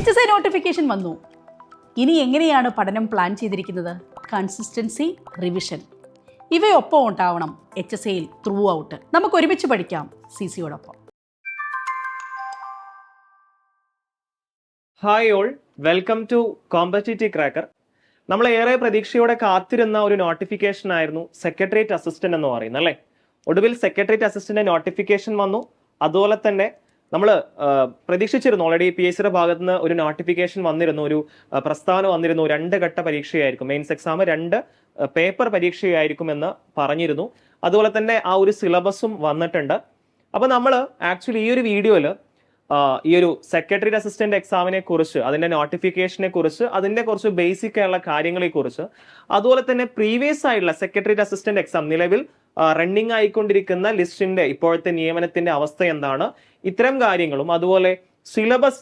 HSI notification വന്നു. ഇനി എങ്ങനെയാണ് പഠനം പ്ലാൻ ചെയ്തിരിക്കുന്നത്? കൺസിസ്റ്റൻസി, റിവിഷൻ ഇവയൊപ്പം ഉണ്ടാവണം HSIയിൽ ത്രൂ ഔട്ട്. നമുക്ക് ഒരുമിച്ച് പഠിക്കാം CCയോടൊപ്പം. Hi all, welcome to competitive cracker. നമ്മൾ ഏറെ പ്രതീക്ഷയോടെ കാത്തിരുന്ന ഒരു നോട്ടിഫിക്കേഷൻ ആയിരുന്നു സെക്രട്ടേറിയറ്റ് അസിസ്റ്റന്റ് എന്ന് പറയുന്നത്, അല്ലേ? ഒടുവിൽ സെക്രട്ടേറിയറ്റ് അസിസ്റ്റന്റ് നോട്ടിഫിക്കേഷൻ വന്നു. അതുപോലെ തന്നെ നമ്മൾ പ്രതീക്ഷിച്ചിരുന്നു, ഓൾറെഡി PSCയുടെ ഭാഗത്ത് നിന്ന് ഒരു നോട്ടിഫിക്കേഷൻ വന്നിരുന്നു, ഒരു പ്രസ്താവന വന്നിരുന്നു. 2 ഘട്ട പരീക്ഷയായിരിക്കും, മെയിൻസ് എക്സാം 2 പേപ്പർ പരീക്ഷയായിരിക്കുമെന്ന് പറഞ്ഞിരുന്നു. അതുപോലെ തന്നെ ആ ഒരു സിലബസും വന്നിട്ടുണ്ട്. അപ്പോൾ നമ്മൾ ആക്ച്വലി ഈ ഒരു വീഡിയോയിൽ ഈ ഒരു സെക്രട്ടറി അസിസ്റ്റന്റ് എക്സാമിനെ കുറിച്ച്, അതിന്റെ നോട്ടിഫിക്കേഷനെ കുറിച്ച്, അതിന്റെ കുറച്ച് ബേസിക് ആയുള്ള കാര്യങ്ങളെ കുറിച്ച്, അതുപോലെ തന്നെ പ്രീവിയസ് ആയിട്ടുള്ള സെക്രട്ടറി അസിസ്റ്റന്റ് എക്സാം നിലവിൽ റണ്ണിങ് ആയിക്കൊണ്ടിരിക്കുന്ന ലിസ്റ്റിന്റെ ഇപ്പോഴത്തെ നിയമനത്തിന്റെ അവസ്ഥ എന്താണ്, ഇത്തരം കാര്യങ്ങളും അതുപോലെ സിലബസ്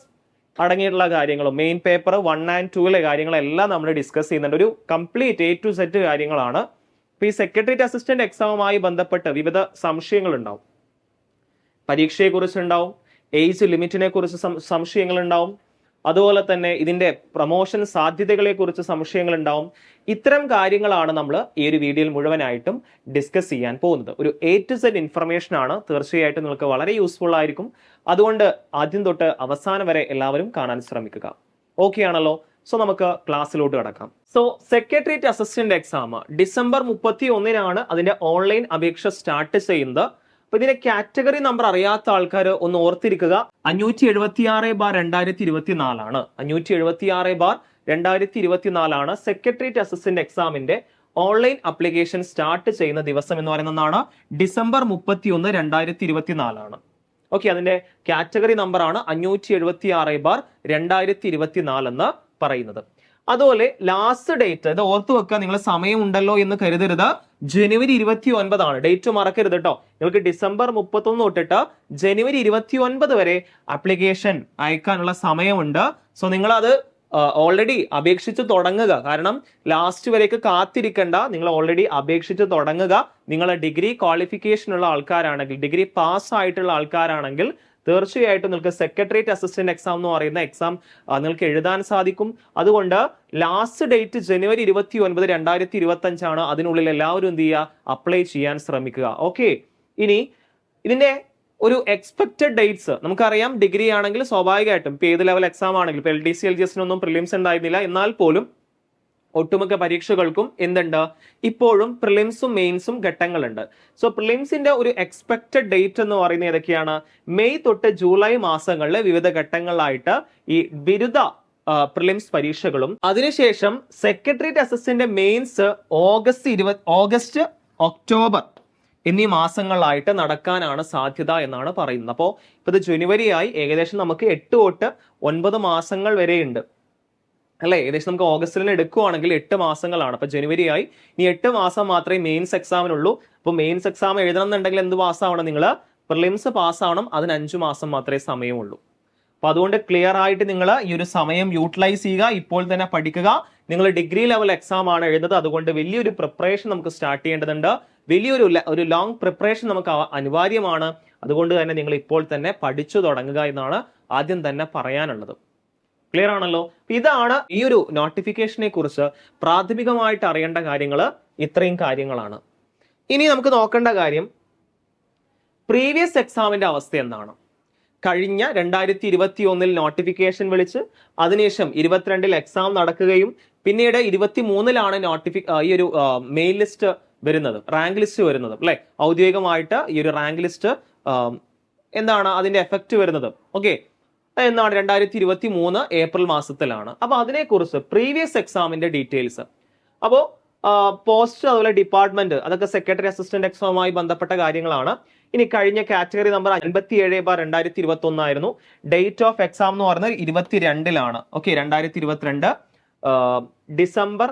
അടങ്ങിയിട്ടുള്ള കാര്യങ്ങളും മെയിൻ പേപ്പർ 1 and 2 കാര്യങ്ങളെല്ലാം നമ്മൾ ഡിസ്കസ് ചെയ്യുന്നുണ്ട്. ഒരു കംപ്ലീറ്റ് A to Z കാര്യങ്ങളാണ്. ഇപ്പൊ ഈ സെക്രട്ടറി അസിസ്റ്റന്റ് എക്സാമുമായി ബന്ധപ്പെട്ട് വിവിധ സംശയങ്ങൾ ഉണ്ടാവും. പരീക്ഷയെ കുറിച്ചുണ്ടാവും, ഏജ് ലിമിറ്റിനെ കുറിച്ച് സംശയങ്ങൾ ഉണ്ടാവും, അതുപോലെ തന്നെ ഇതിന്റെ പ്രൊമോഷൻ സാധ്യതകളെ കുറിച്ച് സംശയങ്ങൾ ഉണ്ടാവും. ഇത്തരം കാര്യങ്ങളാണ് നമ്മൾ ഈ ഒരു വീഡിയോയിൽ മുഴുവനായിട്ടും ഡിസ്കസ് ചെയ്യാൻ പോകുന്നത്. ഒരു A to Z ഇൻഫർമേഷൻ ആണ്, തീർച്ചയായിട്ടും നിങ്ങൾക്ക് വളരെ യൂസ്ഫുൾ ആയിരിക്കും. അതുകൊണ്ട് ആദ്യം തൊട്ട് അവസാനം വരെ എല്ലാവരും കാണാൻ ശ്രമിക്കുക. ഓക്കെ ആണല്ലോ? സോ നമുക്ക് ക്ലാസ്സിലോട്ട് കടക്കാം. So secretariat assistant exam December 31 അതിന്റെ ഓൺലൈൻ അപേക്ഷ സ്റ്റാർട്ട് ചെയ്യുന്നത്. അപ്പൊ ഇതിന്റെ കാറ്റഗറി നമ്പർ അറിയാത്ത ആൾക്കാർ ഒന്ന് ഓർത്തിരിക്കുക. 576/2024 ആണ്. 576/2024 ആണ് സെക്രട്ടേറിയറ്റ് അസിസ്റ്റന്റ് എക്സാമിന്റെ ഓൺലൈൻ അപ്ലിക്കേഷൻ സ്റ്റാർട്ട് ചെയ്യുന്ന ദിവസം എന്ന് പറയുന്നതാണ് ഡിസംബർ 31, 2024 ആണ്. ഓക്കെ, അതിന്റെ കാറ്റഗറി നമ്പർ ആണ് 576/2024 എന്ന് പറയുന്നത്. അതുപോലെ ലാസ്റ്റ് ഡേറ്റ് ഇത് ഓർത്തു വെക്കുക, നിങ്ങൾ സമയമുണ്ടല്ലോ എന്ന് കരുതരുത്. ജനുവരി 29 ആണ്. ഡേറ്റ് മറക്കരുത് കേട്ടോ. നിങ്ങൾക്ക് ഡിസംബർ 31 തൊട്ടിട്ട് ജനുവരി 29 വരെ ആപ്ലിക്കേഷൻ അയക്കാനുള്ള സമയമുണ്ട്. സോ നിങ്ങൾ അത് ഓൾറെഡി അപേക്ഷിച്ച് തുടങ്ങുക. കാരണം ലാസ്റ്റ് വരേക്ക് കാത്തിരിക്കണ്ട, നിങ്ങൾ ഓൾറെഡി അപേക്ഷിച്ച് തുടങ്ങുക. നിങ്ങൾ ഡിഗ്രി ക്വാളിഫിക്കേഷൻ ഉള്ള ആൾക്കാരാണെങ്കിൽ, ഡിഗ്രി പാസ് ആയിട്ടുള്ള ആൾക്കാരാണെങ്കിൽ തീർച്ചയായിട്ടും നിങ്ങൾക്ക് സെക്രട്ടേറിയറ്റ് അസിസ്റ്റന്റ് എക്സാം എന്ന് പറയുന്ന എക്സാം നിങ്ങൾക്ക് എഴുതാൻ സാധിക്കും. അതുകൊണ്ട് ലാസ്റ്റ് ഡേറ്റ് ജനുവരി 29, 2025 ആണ്. അതിനുള്ളിൽ എല്ലാവരും എന്ത് ചെയ്യുക, അപ്ലൈ ചെയ്യാൻ ശ്രമിക്കുക. ഓക്കെ, ഇനി ഇതിന്റെ ഒരു എക്സ്പെക്റ്റഡ് ഡേറ്റ്സ് നമുക്കറിയാം. ഡിഗ്രി ആണെങ്കിൽ സ്വാഭാവികമായിട്ടും ഇപ്പൊ ഏത് ലെവൽ എക്സാം ആണെങ്കിലും, ഇപ്പൊ LDC LGSനൊന്നും പ്രിലിംസ് ഉണ്ടായിരുന്നില്ല, എന്നാൽ പോലും ഒട്ടുമിക്ക പരീക്ഷകൾക്കും എന്തുണ്ട്, ഇപ്പോഴും പ്രിലിംസും മെയിൻസും ഘട്ടങ്ങളുണ്ട്. സോ പ്രിലിംസിന്റെ ഒരു എക്സ്പെക്റ്റഡ് ഡേറ്റ് എന്ന് പറയുന്നത് ഏതൊക്കെയാണ്? മെയ് തൊട്ട് ജൂലൈ മാസങ്ങളിലെ വിവിധ ഘട്ടങ്ങളിലായിട്ട് ഈ ബിരുദ പ്രിലിംസ് പരീക്ഷകളും, അതിനുശേഷം secretariat assistant mains August October എന്നീ മാസങ്ങളിലായിട്ട് നടക്കാനാണ് സാധ്യത എന്നാണ് പറയുന്നത്. അപ്പോൾ ഇപ്പൊ ഇത് ജനുവരി ആയി, ഏകദേശം നമുക്ക് 8 തൊട്ട് 9 മാസങ്ങൾ വരെയുണ്ട്, അല്ലെ? ഏകദേശം നമുക്ക് ഓഗസ്റ്റിൽ എടുക്കുവാണെങ്കിൽ 8 മാസങ്ങളാണ്. അപ്പൊ ജനുവരി ആയി, ഇനി 8 മാസം മാത്രമേ മെയിൻസ് എക്സാമിനുള്ളൂ. അപ്പൊ മെയിൻസ് എക്സാം എഴുതണം എന്നുണ്ടെങ്കിൽ എന്ത് പാസ്സാവണം? നിങ്ങൾ പ്രിലിംസ് പാസ്സാവണം. അതിന് 5 മാസം മാത്രമേ സമയമുള്ളൂ. അപ്പൊ അതുകൊണ്ട് ക്ലിയർ ആയിട്ട് നിങ്ങൾ ഈ ഒരു സമയം യൂട്ടിലൈസ് ചെയ്യുക, ഇപ്പോൾ തന്നെ പഠിക്കുക. നിങ്ങൾ ഡിഗ്രി ലെവൽ എക്സാം ആണ് എഴുതുന്നത്, അതുകൊണ്ട് വലിയൊരു പ്രിപ്പറേഷൻ നമുക്ക് സ്റ്റാർട്ട് ചെയ്യേണ്ടതുണ്ട്. വലിയൊരു ലോങ് പ്രിപ്പറേഷൻ നമുക്ക് അനിവാര്യമാണ്. അതുകൊണ്ട് തന്നെ നിങ്ങൾ ഇപ്പോൾ തന്നെ പഠിച്ചു തുടങ്ങുക എന്നാണ് ആദ്യം തന്നെ പറയാനുള്ളത്. ക്ലിയർ ആണല്ലോ? ഇതാണ് ഈ ഒരു നോട്ടിഫിക്കേഷനെ കുറിച്ച് പ്രാഥമികമായിട്ട് അറിയേണ്ട കാര്യങ്ങൾ. ഇത്രയും കാര്യങ്ങളാണ്. ഇനി നമുക്ക് നോക്കേണ്ട കാര്യം പ്രീവിയസ് എക്സാമിന്റെ അവസ്ഥ എന്താണ്. കഴിഞ്ഞ 2021 നോട്ടിഫിക്കേഷൻ വിളിച്ച് അതിനുശേഷം 22 എക്സാം നടക്കുകയും പിന്നീട് 23 ഈ ഒരു മെയിൻ ലിസ്റ്റ് വരുന്നത്, റാങ്ക് ലിസ്റ്റ് വരുന്നത്, അല്ലെ? ഔദ്യോഗികമായിട്ട് ഈ ഒരു റാങ്ക് ലിസ്റ്റ് എന്താണ് അതിന്റെ എഫക്റ്റ് വരുന്നത്? ഓക്കെ, എന്നാണ് 2023 ഏപ്രിൽ മാസത്തിലാണ്. അപ്പൊ അതിനെക്കുറിച്ച് പ്രീവിയസ് എക്സാമിന്റെ ഡീറ്റെയിൽസ്, അപ്പോൾ പോസ്റ്റ്, അതുപോലെ ഡിപ്പാർട്ട്മെന്റ്, അതൊക്കെ സെക്രട്ടറി അസിസ്റ്റന്റ് എക്സാമുമായി ബന്ധപ്പെട്ട കാര്യങ്ങളാണ്. ഇനി കഴിഞ്ഞ കാറ്റഗറി നമ്പർ 57/2021 ആയിരുന്നു. ഡേറ്റ് ഓഫ് എക്സാം എന്ന് പറയുന്നത് 22 okay, 2022 December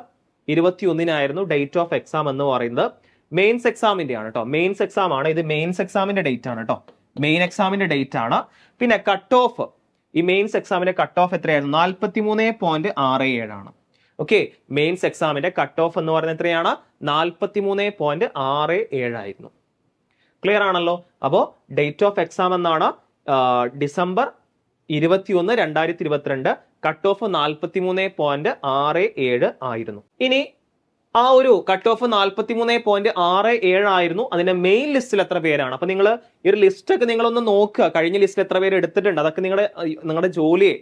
21 date of exam എന്ന് പറയുന്നത്. മെയിൻസ് എക്സാമിന്റെ ആണ് കേട്ടോ, മെയിൻസ് എക്സാം ആണ് ഇത്. മെയിൻസ് എക്സാമിന്റെ ഡേറ്റ് ആണ് കേട്ടോ, മെയിൻ എക്സാമിന്റെ ഡേറ്റ് ആണ്. പിന്നെ കട്ട് ഓഫ്, ഈ മെയിൻസ് എക്സാമിന്റെ കട്ട് ഓഫ് എത്രയായിരുന്നു? 43.67 ആണ്. ഓക്കെ, മെയിൻസ് എക്സാമിന്റെ കട്ട് ഓഫ് എന്ന് പറയുന്നത് എത്രയാണ്? 43.67 ആയിരുന്നു. ക്ലിയർ ആണല്ലോ? അപ്പോ ഡേറ്റ് ഓഫ് എക്സാം എന്നാണ് ഡിസംബർ 21, 2022. കട്ട് ഓഫ് 43.67 ആയിരുന്നു. ഇനി ആ ഒരു കട്ട് ഓഫ് 43.67 ആയിരുന്നു. അതിന്റെ മെയിൻ ലിസ്റ്റിൽ എത്ര പേരാണ്? അപ്പൊ നിങ്ങൾ ഈ ഒരു ലിസ്റ്റ് ഒക്കെ നിങ്ങളൊന്ന് നോക്കുക, കഴിഞ്ഞ ലിസ്റ്റിൽ എത്ര പേര് എടുത്തിട്ടുണ്ട്. അതൊക്കെ നിങ്ങളുടെ ജോലിയെ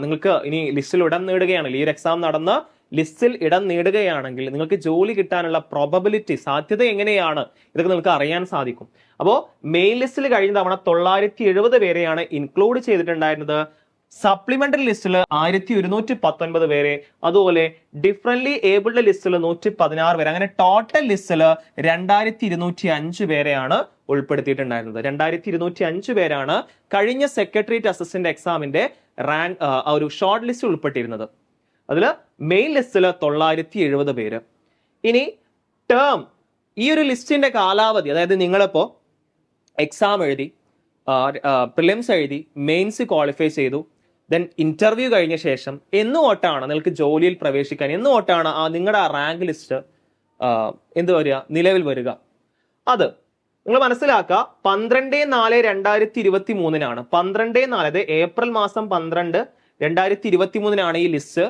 നിങ്ങൾക്ക് ഇനി ലിസ്റ്റിൽ ഇടം നേടുകയാണെങ്കിൽ, ഈ ഒരു എക്സാം നടന്ന ലിസ്റ്റിൽ ഇടം നേടുകയാണെങ്കിൽ നിങ്ങൾക്ക് ജോലി കിട്ടാനുള്ള പ്രോബബിലിറ്റി, സാധ്യത എങ്ങനെയാണ്, ഇതൊക്കെ നിങ്ങൾക്ക് അറിയാൻ സാധിക്കും. അപ്പോൾ മെയിൻ ലിസ്റ്റിൽ കഴിഞ്ഞ തവണ 970 പേരെയാണ് ഇൻക്ലൂഡ് ചെയ്തിട്ടുണ്ടായിരുന്നത്. സപ്ലിമെന്ററി ലിസ്റ്റിൽ 1119 പേരെ, അതുപോലെ ഡിഫറൻറ്റ്ലി ഏബിൾഡ് ലിസ്റ്റിൽ 116 പേര്, അങ്ങനെ ടോട്ടൽ ലിസ്റ്റിൽ 2205 പേരെയാണ് ഉൾപ്പെടുത്തിയിട്ടുണ്ടായിരുന്നത്. 2205 പേരാണ് കഴിഞ്ഞ സെക്രട്ടേറിയറ്റ് അസിസ്റ്റന്റ് എക്സാമിന്റെ റാങ്ക് ഒരു ഷോർട്ട് ലിസ്റ്റ് ഉൾപ്പെട്ടിരുന്നത്. അതിൽ മെയിൻ ലിസ്റ്റിൽ 970 പേര്. ഇനി ടേം, ഈ ഒരു ലിസ്റ്റിന്റെ കാലാവധി, അതായത് നിങ്ങളിപ്പോ എക്സാം എഴുതി, പ്രിലിംസ് എഴുതി, മെയിൻസ് ക്വാളിഫൈ ചെയ്തു, ദെൻ ഇന്റർവ്യൂ കഴിഞ്ഞ ശേഷം എന്ന് തൊട്ടാണ് നിങ്ങൾക്ക് ജോലിയിൽ പ്രവേശിക്കാൻ, എന്ന് തൊട്ടാണ് നിങ്ങളുടെ ആ റാങ്ക് ലിസ്റ്റ് എന്ത് വരിക, നിലവിൽ വരിക. അത് നിങ്ങൾ മനസ്സിലാക്കുക. 12/4/2023 12/4, അതായത് ഏപ്രിൽ മാസം 12, 2023 ഈ ലിസ്റ്റ്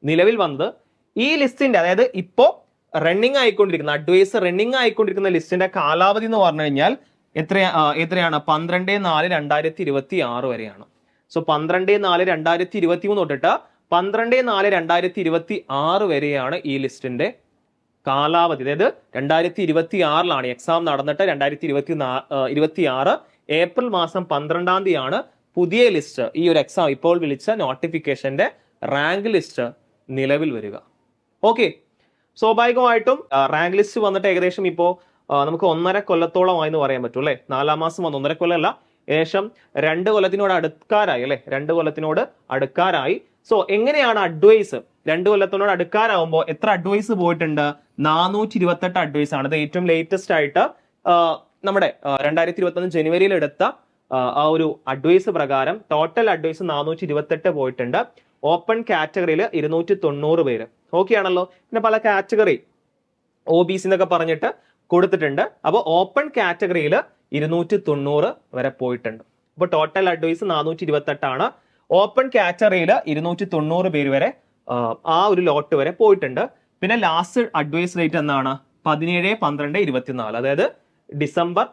നിലവിൽ വന്നത്. ഈ ലിസ്റ്റിന്റെ, അതായത് ഇപ്പോ റണ്ണിങ് ആയിക്കൊണ്ടിരിക്കുന്ന, അഡ്വൈസ് റണ്ണിങ് ആയിക്കൊണ്ടിരിക്കുന്ന ലിസ്റ്റിന്റെ കാലാവധി എന്ന് പറഞ്ഞു കഴിഞ്ഞാൽ എത്രയാണ്? 12/4/2026 വരെയാണ്. സോ 12/4/2023 തൊട്ടിട്ട് 12/4/2026 വരെയാണ് ഈ ലിസ്റ്റിന്റെ കാലാവധി. അതായത് 2026 എക്സാം നടന്നിട്ട് 2026 ഏപ്രിൽ മാസം 12-ാം തീയതിയാണ് പുതിയ ലിസ്റ്റ്, ഈ ഒരു എക്സാം ഇപ്പോൾ വിളിച്ച നോട്ടിഫിക്കേഷന്റെ റാങ്ക് ലിസ്റ്റ് നിലവിൽ വരിക. ഓക്കെ, സ്വാഭാവികമായിട്ടും റാങ്ക് ലിസ്റ്റ് വന്നിട്ട് ഏകദേശം ഇപ്പോ നമുക്ക് 1.5 കൊല്ലത്തോളമായി എന്ന് പറയാൻ പറ്റും അല്ലെ. 4-ാം മാസം വന്ന് 1.5 കൊല്ലമല്ല, ഏകദേശം 2 കൊല്ലത്തിനോട് അടുക്കാറായി അല്ലെ. 2 കൊല്ലത്തിനോട് അടുക്കാറായി. സോ എങ്ങനെയാണ് അഡ്വൈസ്? 2 കൊല്ലത്തിനോട് അടുക്കാറാവുമ്പോൾ എത്ര അഡ്വൈസ് പോയിട്ടുണ്ട്? 428 അഡ്വൈസ് ആണ്. ഇത് ഏറ്റവും ലേറ്റസ്റ്റ് ആയിട്ട് നമ്മുടെ 2021 ജനുവരിയിൽ എടുത്ത ആ ഒരു അഡ്വൈസ് പ്രകാരം ടോട്ടൽ അഡ്വൈസ് 428 പോയിട്ടുണ്ട്. ഓപ്പൺ കാറ്റഗറിയിൽ 290 പേര്. ഓക്കെ ആണല്ലോ. പിന്നെ പല കാറ്റഗറി OBC എന്നൊക്കെ പറഞ്ഞിട്ട് കൊടുത്തിട്ടുണ്ട്. അപ്പോൾ ഓപ്പൺ കാറ്റഗറിയിൽ 290 വരെ പോയിട്ടുണ്ട്. അപ്പോൾ ടോട്ടൽ അഡ്വൈസ് 428 ആണ്. ഓപ്പൺ കാറ്റഗറിയിൽ 290 പേര് വരെ ആ ഒരു ലോട്ട് വരെ പോയിട്ടുണ്ട്. പിന്നെ ലാസ്റ്റ് അഡ്വൈസ് ഡേറ്റ് എന്നാണ്? 17/12/24, അതായത് ഡിസംബർ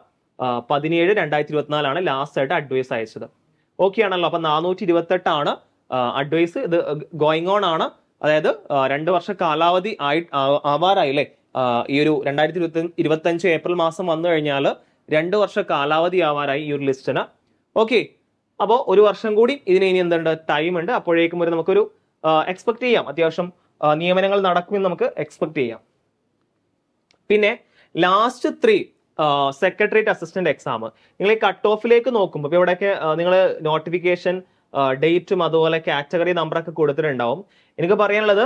17, 2024 ലാസ്റ്റ് ആയിട്ട് അഡ്വൈസ് അയച്ചത്. ഓക്കെ ആണല്ലോ. അപ്പൊ 428 ആണ് അഡ്വൈസ്. ഇത് ഗോയിങ് ഓൺ ആണ്. അതായത് 2 വർഷ കാലാവധി ആവാറായി അല്ലേ. ഈ ഒരു 2025 ഏപ്രിൽ മാസം വന്നു കഴിഞ്ഞാൽ 2 വർഷ കാലാവധി ആവാറായി ഈ ഒരു ലിസ്റ്റിന്. ഓക്കെ, അപ്പോൾ 1 വർഷം കൂടി ഇതിന് ഇനി എന്തുണ്ട്? ടൈം ഉണ്ട്. അപ്പോഴേക്കും ഒരു നമുക്കൊരു എക്സ്പെക്ട് ചെയ്യാം, അത്യാവശ്യം നിയമനങ്ങൾ നടക്കുമെന്ന് നമുക്ക് എക്സ്പെക്ട് ചെയ്യാം. പിന്നെ ലാസ്റ്റ് 3 സെക്രട്ടേറിയറ്റ് അസിസ്റ്റന്റ് എക്സാം, നിങ്ങൾ ഈ കട്ട് ഓഫിലേക്ക് നോക്കുമ്പോൾ ഇപ്പൊ ഇവിടെയൊക്കെ നിങ്ങൾ നോട്ടിഫിക്കേഷൻ ഡേറ്റും അതുപോലെ കാറ്റഗറി നമ്പറൊക്കെ കൊടുത്തിട്ടുണ്ടാവും. എനിക്ക് പറയാനുള്ളത്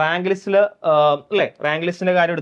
റാങ്ക് ലിസ്റ്റിൽ അല്ലെ, റാങ്ക് ലിസ്റ്റിന്റെ കാര്യം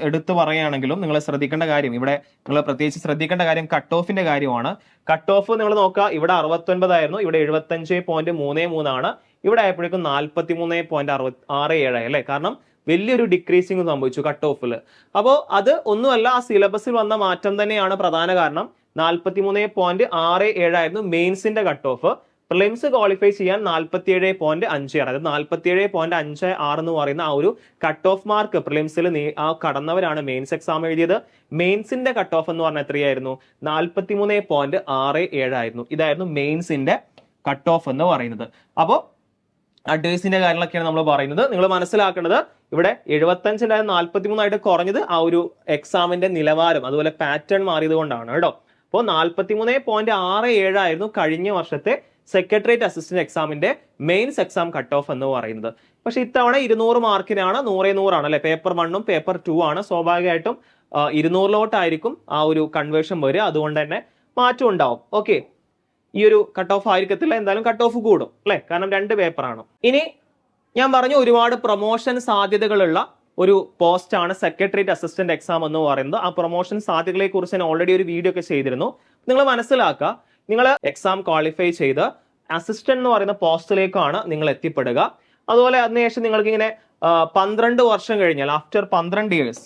എടുത്തു പറയുകയാണെങ്കിലും നിങ്ങൾ ശ്രദ്ധിക്കേണ്ട കാര്യം, ഇവിടെ നിങ്ങൾ പ്രത്യേകിച്ച് ശ്രദ്ധിക്കേണ്ട കാര്യം കട്ട് ഓഫിന്റെ കാര്യമാണ്. കട്ട് ഓഫ് നിങ്ങൾ നോക്കുക, ഇവിടെ 69 ആയിരുന്നു, ഇവിടെ 75.33 ആണ്, ഇവിടെ ആയപ്പോഴേക്കും 43.67 അല്ലെ. കാരണം വലിയൊരു ഡിക്രീസിങ് സംഭവിച്ചു കട്ട് ഓഫിൽ. അപ്പോൾ അത് ഒന്നുമല്ല, ആ സിലബസിൽ വന്ന മാറ്റം തന്നെയാണ് പ്രധാന കാരണം. 43.67 ആയിരുന്നു മെയിൻസിന്റെ കട്ട് ഓഫ്. പ്രിലിംസ് ക്വാളിഫൈ ചെയ്യാൻ 47.56, അതായത് 47.56 എന്ന് പറയുന്ന ആ ഒരു കട്ട് ഓഫ് മാർക്ക് പ്രിലിംസിൽ ആ കടന്നവരാണ് മെയിൻസ് എക്സാം എഴുതിയത്. മെയിൻസിന്റെ കട്ട് ഓഫ് എന്ന് പറഞ്ഞാൽ എത്രയായിരുന്നു? 43.67 ആയിരുന്നു. ഇതായിരുന്നു മെയിൻസിന്റെ കട്ട് ഓഫ് എന്ന് പറയുന്നത്. അപ്പോൾ അഡ്വൈസിന്റെ കാര്യങ്ങളൊക്കെയാണ് നമ്മൾ പറയുന്നത്. നിങ്ങൾ മനസ്സിലാക്കേണ്ടത് ഇവിടെ 75 43 ആയിട്ട് കുറഞ്ഞത് ആ ഒരു എക്സാമിന്റെ നിലവാരം അതുപോലെ പാറ്റേൺ മാറിയത് കൊണ്ടാണ് കേട്ടോ. അപ്പോൾ 43.67 ആയിരുന്നു കഴിഞ്ഞ വർഷത്തെ സെക്രട്ടേറിയറ്റ് അസിസ്റ്റന്റ് എക്സാമിന്റെ മെയിൻസ് എക്സാം കട്ട് ഓഫ് എന്ന് പറയുന്നത്. പക്ഷെ ഇത്തവണ 200 മാർക്കിനാണ് 100 ആണ് അല്ലെ. പേപ്പർ 1ഉം പേപ്പർ 2 ആണ്. സ്വാഭാവികമായിട്ടും 200 ആ ഒരു കൺവേർഷൻ വരിക. അതുകൊണ്ട് തന്നെ മാറ്റം ഉണ്ടാവും. ഓക്കെ, ഈ ഒരു കട്ട് ഓഫ് ആയിരിക്കത്തില്ല, എന്തായാലും കട്ട് ഓഫ് കൂടും അല്ലെ, കാരണം 2 പേപ്പറാണ്. ഇനി ഞാൻ പറഞ്ഞു ഒരുപാട് പ്രൊമോഷൻ സാധ്യതകളുള്ള ഒരു പോസ്റ്റ് ആണ് സെക്രട്ടേറിയറ്റ് അസിസ്റ്റന്റ് എക്സാം എന്ന് പറയുന്നത്. ആ പ്രൊമോഷൻ സാധ്യതകളെ കുറിച്ച് ഞാൻ ഓൾറെഡി ഒരു വീഡിയോ ഒക്കെ ചെയ്തിരുന്നു. നിങ്ങൾ മനസ്സിലാക്കുക, നിങ്ങൾ എക്സാം ക്വാളിഫൈ ചെയ്ത് അസിസ്റ്റന്റ് എന്ന് പറയുന്ന പോസ്റ്റിലേക്കാണ് നിങ്ങൾ എത്തിപ്പെടുക. അതുപോലെ അതിനുശേഷം നിങ്ങൾക്ക് ഇങ്ങനെ 12 വർഷം കഴിഞ്ഞാൽ, ആഫ്റ്റർ 12 ഇയേഴ്സ്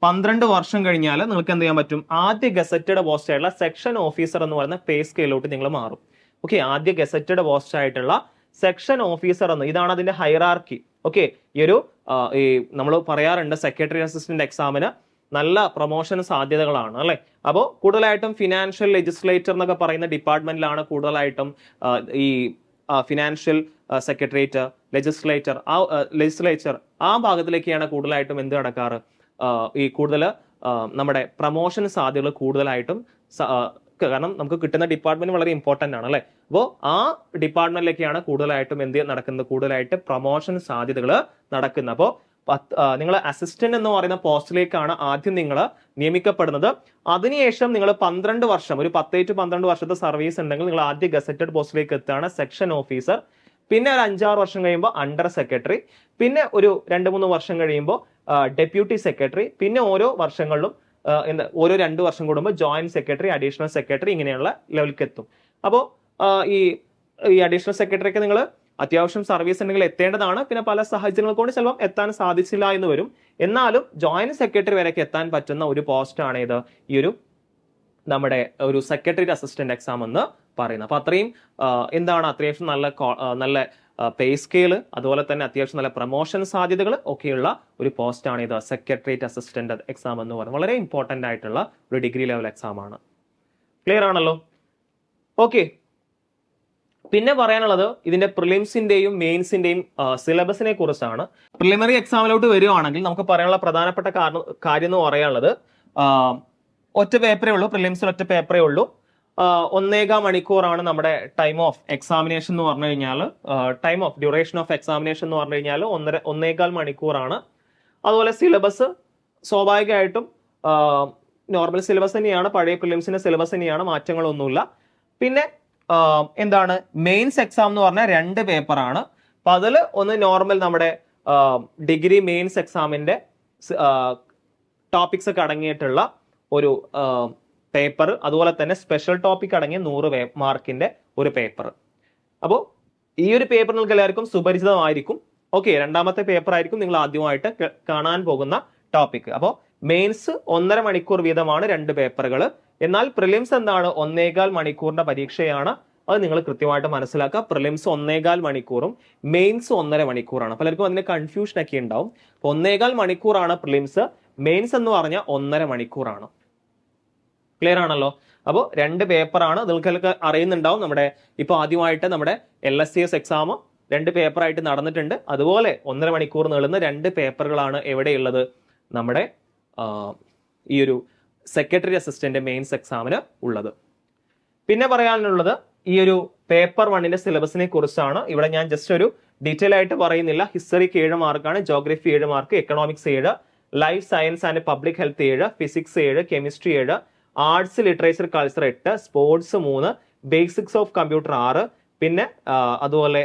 12 വർഷം കഴിഞ്ഞാൽ നിങ്ങൾക്ക് എന്ത് ചെയ്യാൻ പറ്റും? ആദ്യ ഗസറ്റഡ് പോസ്റ്റ് ആയിട്ടുള്ള സെക്ഷൻ ഓഫീസർ എന്ന് പറയുന്ന പേ സ്കെയിലോട്ട് നിങ്ങൾ മാറും. ഓക്കെ, ആദ്യ ഗസറ്റഡ് പോസ്റ്റ് ആയിട്ടുള്ള സെക്ഷൻ ഓഫീസർ എന്ന്, ഇതാണ് അതിന്റെ ഹൈറാർക്കി. ഓക്കെ, ഈ നമ്മൾ പറയാറുണ്ട് സെക്രട്ടറി അസിസ്റ്റന്റ് എക്സാമിന് നല്ല പ്രൊമോഷൻ സാധ്യതകളാണ് അല്ലെ. അപ്പോൾ കൂടുതലായിട്ടും ഫിനാൻഷ്യൽ ലെജിസ്ലേച്ചർ എന്നൊക്കെ പറയുന്ന ഡിപ്പാർട്ട്മെന്റിലാണ് കൂടുതലായിട്ടും ഈ ഫിനാൻഷ്യൽ സെക്രട്ടേറിയറ്റ്, ലെജിസ്ലേച്ചർ ആ ഭാഗത്തിലേക്കാണ് കൂടുതലായിട്ടും എന്ത് നടക്കാറ്, ഈ കൂടുതൽ നമ്മുടെ പ്രൊമോഷൻ സാധ്യതകൾ കൂടുതലായിട്ടും, കാരണം നമുക്ക് കിട്ടുന്ന ഡിപ്പാർട്ട്മെന്റ് വളരെ ഇമ്പോർട്ടന്റ് ആണ് അല്ലെ. അപ്പോൾ ആ ഡിപ്പാർട്ട്മെന്റിലേക്കാണ് കൂടുതലായിട്ടും എന്ത് നടക്കുന്നത്, കൂടുതലായിട്ട് പ്രൊമോഷൻ സാധ്യതകൾ നടക്കുന്നത്. അപ്പോൾ നിങ്ങൾ അസിസ്റ്റന്റ് എന്ന് പറയുന്ന പോസ്റ്റിലേക്കാണ് ആദ്യം നിങ്ങൾ നിയമിക്കപ്പെടുന്നത്. അതിനുശേഷം നിങ്ങൾ 12 വർഷം, ഒരു 10 to 12 വർഷത്തെ സർവീസ് ഉണ്ടെങ്കിൽ നിങ്ങൾ ആദ്യം ഗസറ്റഡ് പോസ്റ്റിലേക്ക് എത്തുകയാണ് സെക്ഷൻ ഓഫീസർ. പിന്നെ ഒരു 5-6 വർഷം കഴിയുമ്പോൾ അണ്ടർ സെക്രട്ടറി, പിന്നെ ഒരു 2-3 വർഷം കഴിയുമ്പോൾ ഡെപ്യൂട്ടി സെക്രട്ടറി, പിന്നെ ഓരോ വർഷങ്ങളിലും ഓരോ 2 വർഷം കൂടുമ്പോൾ ജോയിന്റ് സെക്രട്ടറി, അഡീഷണൽ സെക്രട്ടറി, ഇങ്ങനെയുള്ള ലെവലിലേക്ക് എത്തും. അപ്പോൾ ഈ അഡീഷണൽ സെക്രട്ടറിക്ക് നിങ്ങൾ അത്യാവശ്യം സർവീസ് ഉണ്ടെങ്കിൽ എത്തേണ്ടതാണ്. പിന്നെ പല സാഹചര്യങ്ങൾ കൊണ്ട് ചിലപ്പം എത്താൻ സാധിച്ചില്ല എന്ന് വരും. എന്നാലും ജോയിന്റ് സെക്രട്ടറി വരെയൊക്കെ എത്താൻ പറ്റുന്ന ഒരു പോസ്റ്റാണ് ഇത്, ഈ നമ്മുടെ ഒരു സെക്രട്ടറി അസിസ്റ്റന്റ് എക്സാം എന്ന് പറയുന്നത്. അപ്പൊ അത്രയും അത്യാവശ്യം നല്ല പേ സ്കെയില്, അതുപോലെ തന്നെ അത്യാവശ്യം നല്ല പ്രൊമോഷൻ സാധ്യതകൾ ഒക്കെയുള്ള ഒരു പോസ്റ്റാണ് ഇത്, സെക്രട്ടേറിയറ്റ് അസിസ്റ്റന്റ് എക്സാം എന്ന് പറയുന്നത്. വളരെ ഇമ്പോർട്ടന്റ് ആയിട്ടുള്ള ഒരു ഡിഗ്രി ലെവൽ എക്സാം ആണ്. ക്ലിയർ ആണല്ലോ? ഓക്കെ, പിന്നെ പറയാനുള്ളത് ഇതിന്റെ പ്രിലിംസിന്റെയും മെയിൻസിന്റെയും സിലബസിനെ കുറിച്ചാണ്. പ്രിലിമിനറി എക്സാമിലോട്ട് വരുവാണെങ്കിൽ നമുക്ക് പറയാനുള്ള പ്രധാനപ്പെട്ട കാര്യം എന്ന് പറയാനുള്ളത്, ഒറ്റ പേപ്പറേ ഉള്ളൂ, പ്രിലിംസിൽ ഒറ്റ പേപ്പറേ ഉള്ളൂ. 1.25 മണിക്കൂറാണ് നമ്മുടെ ടൈം ഓഫ് എക്സാമിനേഷൻ എന്ന് പറഞ്ഞു കഴിഞ്ഞാൽ, time of duration of examination എന്ന് പറഞ്ഞു കഴിഞ്ഞാൽ 1.25 മണിക്കൂറാണ്. അതുപോലെ സിലബസ് സ്വാഭാവികമായിട്ടും നോർമൽ സിലബസ് തന്നെയാണ്, പഴയ പ്രിലിംസിന്റെ സിലബസ് തന്നെയാണ്, മാറ്റങ്ങളൊന്നുമില്ല. പിന്നെ മെയിൻസ് എക്സാം എന്ന് പറഞ്ഞാൽ 2 പേപ്പറാണ്. അപ്പൊ അതിൽ ഒന്ന് നോർമൽ നമ്മുടെ ഡിഗ്രി മെയിൻസ് എക്സാമിന്റെ ടോപ്പിക്സ് ഒക്കെ അടങ്ങിയിട്ടുള്ള ഒരു പേപ്പർ, അതുപോലെ തന്നെ സ്പെഷ്യൽ ടോപ്പിക് അടങ്ങിയ 100 മാർക്കിന്റെ ഒരു പേപ്പർ. അപ്പോൾ ഈ ഒരു പേപ്പർ നിങ്ങൾക്ക് എല്ലാവർക്കും സുപരിചിതമായിരിക്കും. ഓക്കെ, രണ്ടാമത്തെ പേപ്പർ ആയിരിക്കും നിങ്ങൾ ആദ്യമായിട്ട് കാണാൻ പോകുന്ന ടോപ്പിക്. അപ്പോൾ മെയിൻസ് 1.5 മണിക്കൂർ വീതമാണ് 2 പേപ്പറുകൾ. എന്നാൽ പ്രിലിംസ് 1.25 മണിക്കൂറിന്റെ പരീക്ഷയാണ്. അത് നിങ്ങൾ കൃത്യമായിട്ട് മനസ്സിലാക്കുക. പ്രിലിംസ് 1.25 മണിക്കൂറും മെയിൻസ് 1.5 മണിക്കൂറാണ്. പലർക്കും അതിന് കൺഫ്യൂഷൻ ഒക്കെ ഉണ്ടാവും. 1.25 മണിക്കൂറാണ് പ്രിലിംസ്, മെയിൻസ് എന്ന് പറഞ്ഞാൽ 1.5 മണിക്കൂറാണ്. ക്ലിയർ ആണല്ലോ? അപ്പോൾ 2 പേപ്പറാണ്. നിങ്ങൾക്ക് അറിയുന്നുണ്ടാവും, നമ്മുടെ ഇപ്പൊ ആദ്യമായിട്ട് നമ്മുടെ LSCS എക്സാം 2 പേപ്പറായിട്ട് നടന്നിട്ടുണ്ട്. അതുപോലെ 1.5 മണിക്കൂർ നീളുന്ന 2 പേപ്പറുകളാണ് എവിടെയുള്ളത്, നമ്മുടെ ഈ ഒരു സെക്രട്ടറി അസിസ്റ്റന്റ് മെയിൻസ് എക്സാമിന് ഉള്ളത്. പിന്നെ പറയാനുള്ളത് ഈ ഒരു പേപ്പർ 1ന്റെ സിലബസിനെ കുറിച്ചാണ്. ഇവിടെ ഞാൻ ജസ്റ്റ് ഒരു ഡീറ്റെയിൽ ആയിട്ട് പറയുന്നില്ല. ഹിസ്റ്ററിക്ക് 7 മാർക്കാണ്, geography 7 mark, economics 7, life science and public health 7, physics 7, chemistry 7, arts literature culture 8, sports 3, basics of computer 6, പിന്നെ അതുപോലെ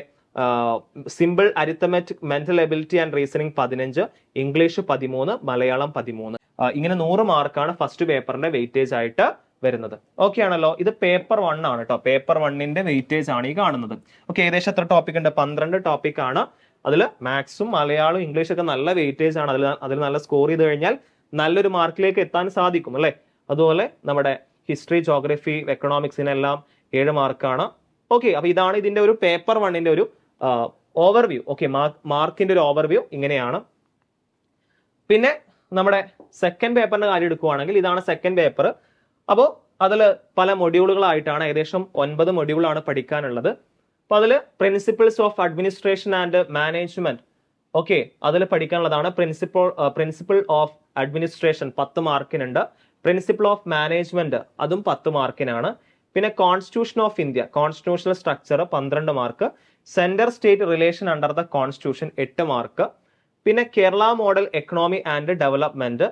simple arithmetic, mental ability and reasoning 15, English 13, Malayalam 13. ഇങ്ങനെ 100 മാർക്കാണ് ഫസ്റ്റ് പേപ്പറിന്റെ വെയിറ്റേജ് ആയിട്ട് വരുന്നത്. ഓക്കെ ആണല്ലോ? ഇത് പേപ്പർ 1 ആണ് കേട്ടോ. പേപ്പർ 1ന്റെ വെയിറ്റേജ് ആണ് ഈ കാണുന്നത്. ഓക്കെ, ഏകദേശം എത്ര ടോപ്പിക് ഉണ്ട്? 12 ടോപ്പിക് ആണ്. അതിൽ മാത്സും മലയാളവും ഇംഗ്ലീഷ് ഒക്കെ നല്ല വെയിറ്റേജ് ആണ്. അതിൽ നല്ല സ്കോർ ചെയ്ത് കഴിഞ്ഞാൽ നല്ലൊരു മാർക്കിലേക്ക് എത്താൻ സാധിക്കും അല്ലെ. അതുപോലെ നമ്മുടെ ഹിസ്റ്ററി, ജോഗ്രഫി, എക്കണോമിക്സിനെല്ലാം 7 മാർക്കാണ്. ഓക്കെ, അപ്പൊ ഇതാണ് ഇതിന്റെ ഒരു പേപ്പർ 1ന്റെ ഒരു ഓവർവ്യൂ. ഓക്കെ, മാർക്കിന്റെ ഒരു ഓവർവ്യൂ ഇങ്ങനെയാണ്. പിന്നെ നമ്മുടെ സെക്കൻഡ് പേപ്പറിന്റെ കാര്യം എടുക്കുവാണെങ്കിൽ ഇതാണ് സെക്കൻഡ് പേപ്പർ. അപ്പോൾ അതിൽ പല മൊഡ്യൂളുകളായിട്ടാണ്, ഏകദേശം 9 മൊഡ്യൂളാണ് പഠിക്കാനുള്ളത്. അപ്പൊ അതിൽ principles of administration and management, okay, അതിൽ പഠിക്കാനുള്ളതാണ്. പ്രിൻസിപ്പിൾ ഓഫ് അഡ്മിനിസ്ട്രേഷൻ 10 മാർക്കിനുണ്ട്. പ്രിൻസിപ്പിൾ ഓഫ് മാനേജ്മെന്റ് അതും 10 മാർക്കിനാണ്. പിന്നെ constitution of India, constitutional structure 12 mark. Centre state relation under the constitution 8 mark. പിന്നെ Kerala model economy and development,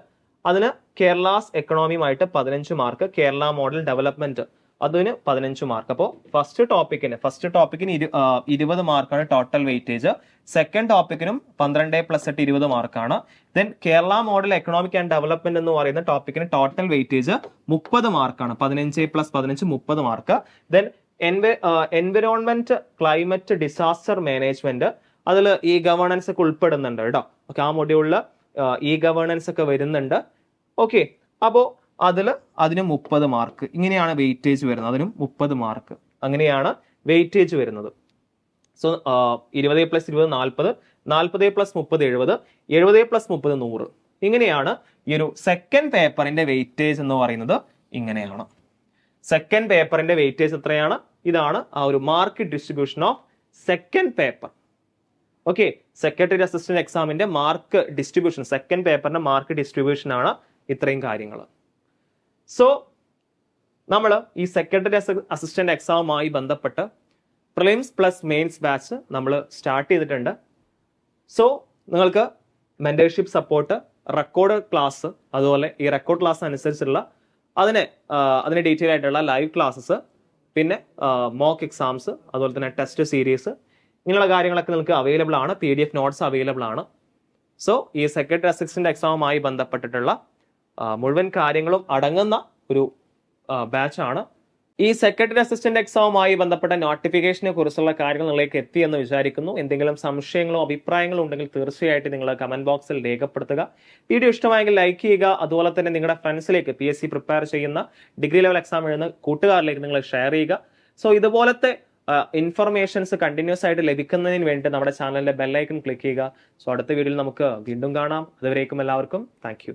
അതിന് കേരളാസ് എക്കണോമിയുമായിട്ട് 15 മാർക്ക്. കേരള മോഡൽ ഡെവലപ്മെന്റ് അതിന് 15 മാർക്ക്. അപ്പോൾ ഫസ്റ്റ് ടോപ്പിക്കിന് 20 മാർക്കാണ് ടോട്ടൽ വെയിറ്റേജ്. സെക്കൻഡ് ടോപ്പിക്കിനും 12+8 20 മാർക്കാണ്. Then Kerala model economic and development എന്ന് പറയുന്ന ടോപ്പിക്കിന് ടോട്ടൽ വെയിറ്റേജ് 30 മാർക്കാണ്. 15+15 30 mark. Then environment, climate, disaster management, അതിൽ ഈ ഗവേണൻസ് ഒക്കെ ഉൾപ്പെടുന്നുണ്ട് കേട്ടോ. ഓക്കെ, ആ മൊഡ്യൂളിൽ ഈ ഗവേണൻസ് ഒക്കെ വരുന്നുണ്ട്. ഓക്കെ, അപ്പോൾ അതിന് 30 മാർക്ക്. ഇങ്ങനെയാണ് വെയിറ്റേജ് വരുന്നത്. അതിനും 30 മാർക്ക്. അങ്ങനെയാണ് വെയിറ്റേജ് വരുന്നത്. സോ 20+20 40, 40+30 70, 70+30 100. ഇങ്ങനെയാണ് ഈ ഒരു സെക്കൻഡ് പേപ്പറിന്റെ വെയിറ്റേജ് എന്ന് പറയുന്നത്. ഇങ്ങനെയാണ് സെക്കൻഡ് പേപ്പറിന്റെ വെയിറ്റേജ് എത്രയാണ്? ഇതാണ് ആ ഒരു mark distribution of second paper. Okay, secretary assistant എക്സാമിന്റെ മാർക്ക് ഡിസ്ട്രിബ്യൂഷൻ, സെക്കൻഡ് പേപ്പറിന്റെ മാർക്ക് ഡിസ്ട്രിബ്യൂഷൻ ആണ് ഇത്രയും കാര്യങ്ങൾ. സോ നമ്മൾ ഈ സെക്രട്ടറി അസിസ്റ്റന്റ് എക്സാമുമായി ബന്ധപ്പെട്ട് പ്രിലിംസ് പ്ലസ് മെയിൻസ് ബാച്ച് നമ്മൾ സ്റ്റാർട്ട് ചെയ്തിട്ടുണ്ട്. സോ നിങ്ങൾക്ക് മെന്റർഷിപ്പ് സപ്പോർട്ട്, റെക്കോർഡ് ക്ലാസ്, അതുപോലെ ഈ റെക്കോർഡ് ക്ലാസ് അനുസരിച്ചുള്ള അതിന് ഡീറ്റെയിൽ ആയിട്ടുള്ള ലൈവ് ക്ലാസ്സസ്, പിന്നെ മോക്ക് എക്സാംസ്, അതുപോലെ തന്നെ ടെസ്റ്റ് സീരീസ്, ഇങ്ങനെയുള്ള കാര്യങ്ങളൊക്കെ നിങ്ങൾക്ക് അവൈലബിൾ ആണ്. PDF നോട്ട്സ് അവൈലബിൾ ആണ്. സോ ഈ സെക്രട്ടറി അസിസ്റ്റന്റ് എക്സാമുമായി ബന്ധപ്പെട്ടിട്ടുള്ള മുഴുവൻ കാര്യങ്ങളും അടങ്ങുന്ന ഒരു ബാച്ചാണ്. ഈ സെക്രട്ടറി അസിസ്റ്റന്റ് എക്സാമുമായി ബന്ധപ്പെട്ട നോട്ടിഫിക്കേഷനെ കുറിച്ചുള്ള കാര്യങ്ങൾ നിങ്ങളിലേക്ക് എത്തിയെന്ന് വിചാരിക്കുന്നു. എന്തെങ്കിലും സംശയങ്ങളോ അഭിപ്രായങ്ങളോ ഉണ്ടെങ്കിൽ തീർച്ചയായിട്ടും നിങ്ങൾ കമന്റ് ബോക്സിൽ രേഖപ്പെടുത്തുക. വീഡിയോ ഇഷ്ടമായെങ്കിൽ ലൈക്ക് ചെയ്യുക. അതുപോലെ തന്നെ നിങ്ങളുടെ ഫ്രണ്ട്സിലേക്ക് PSC പ്രിപ്പയർ ചെയ്യുന്ന ഡിഗ്രി ലെവൽ എക്സാം എഴുതുന്ന കൂട്ടുകാരിലേക്ക് നിങ്ങൾ ഷെയർ ചെയ്യുക. സോ ഇതുപോലത്തെ ഇൻഫർമേഷൻസ് കണ്ടിന്യൂസ് ആയിട്ട് ലഭിക്കുന്നതിന് വേണ്ടി നമ്മുടെ ചാനലിന്റെ ബെല്ലൈക്കൺ ക്ലിക്ക് ചെയ്യുക. സോ അടുത്ത വീഡിയോയിൽ നമുക്ക് വീണ്ടും കാണാം. അതുവരേക്കും എല്ലാവർക്കും താങ്ക് യു.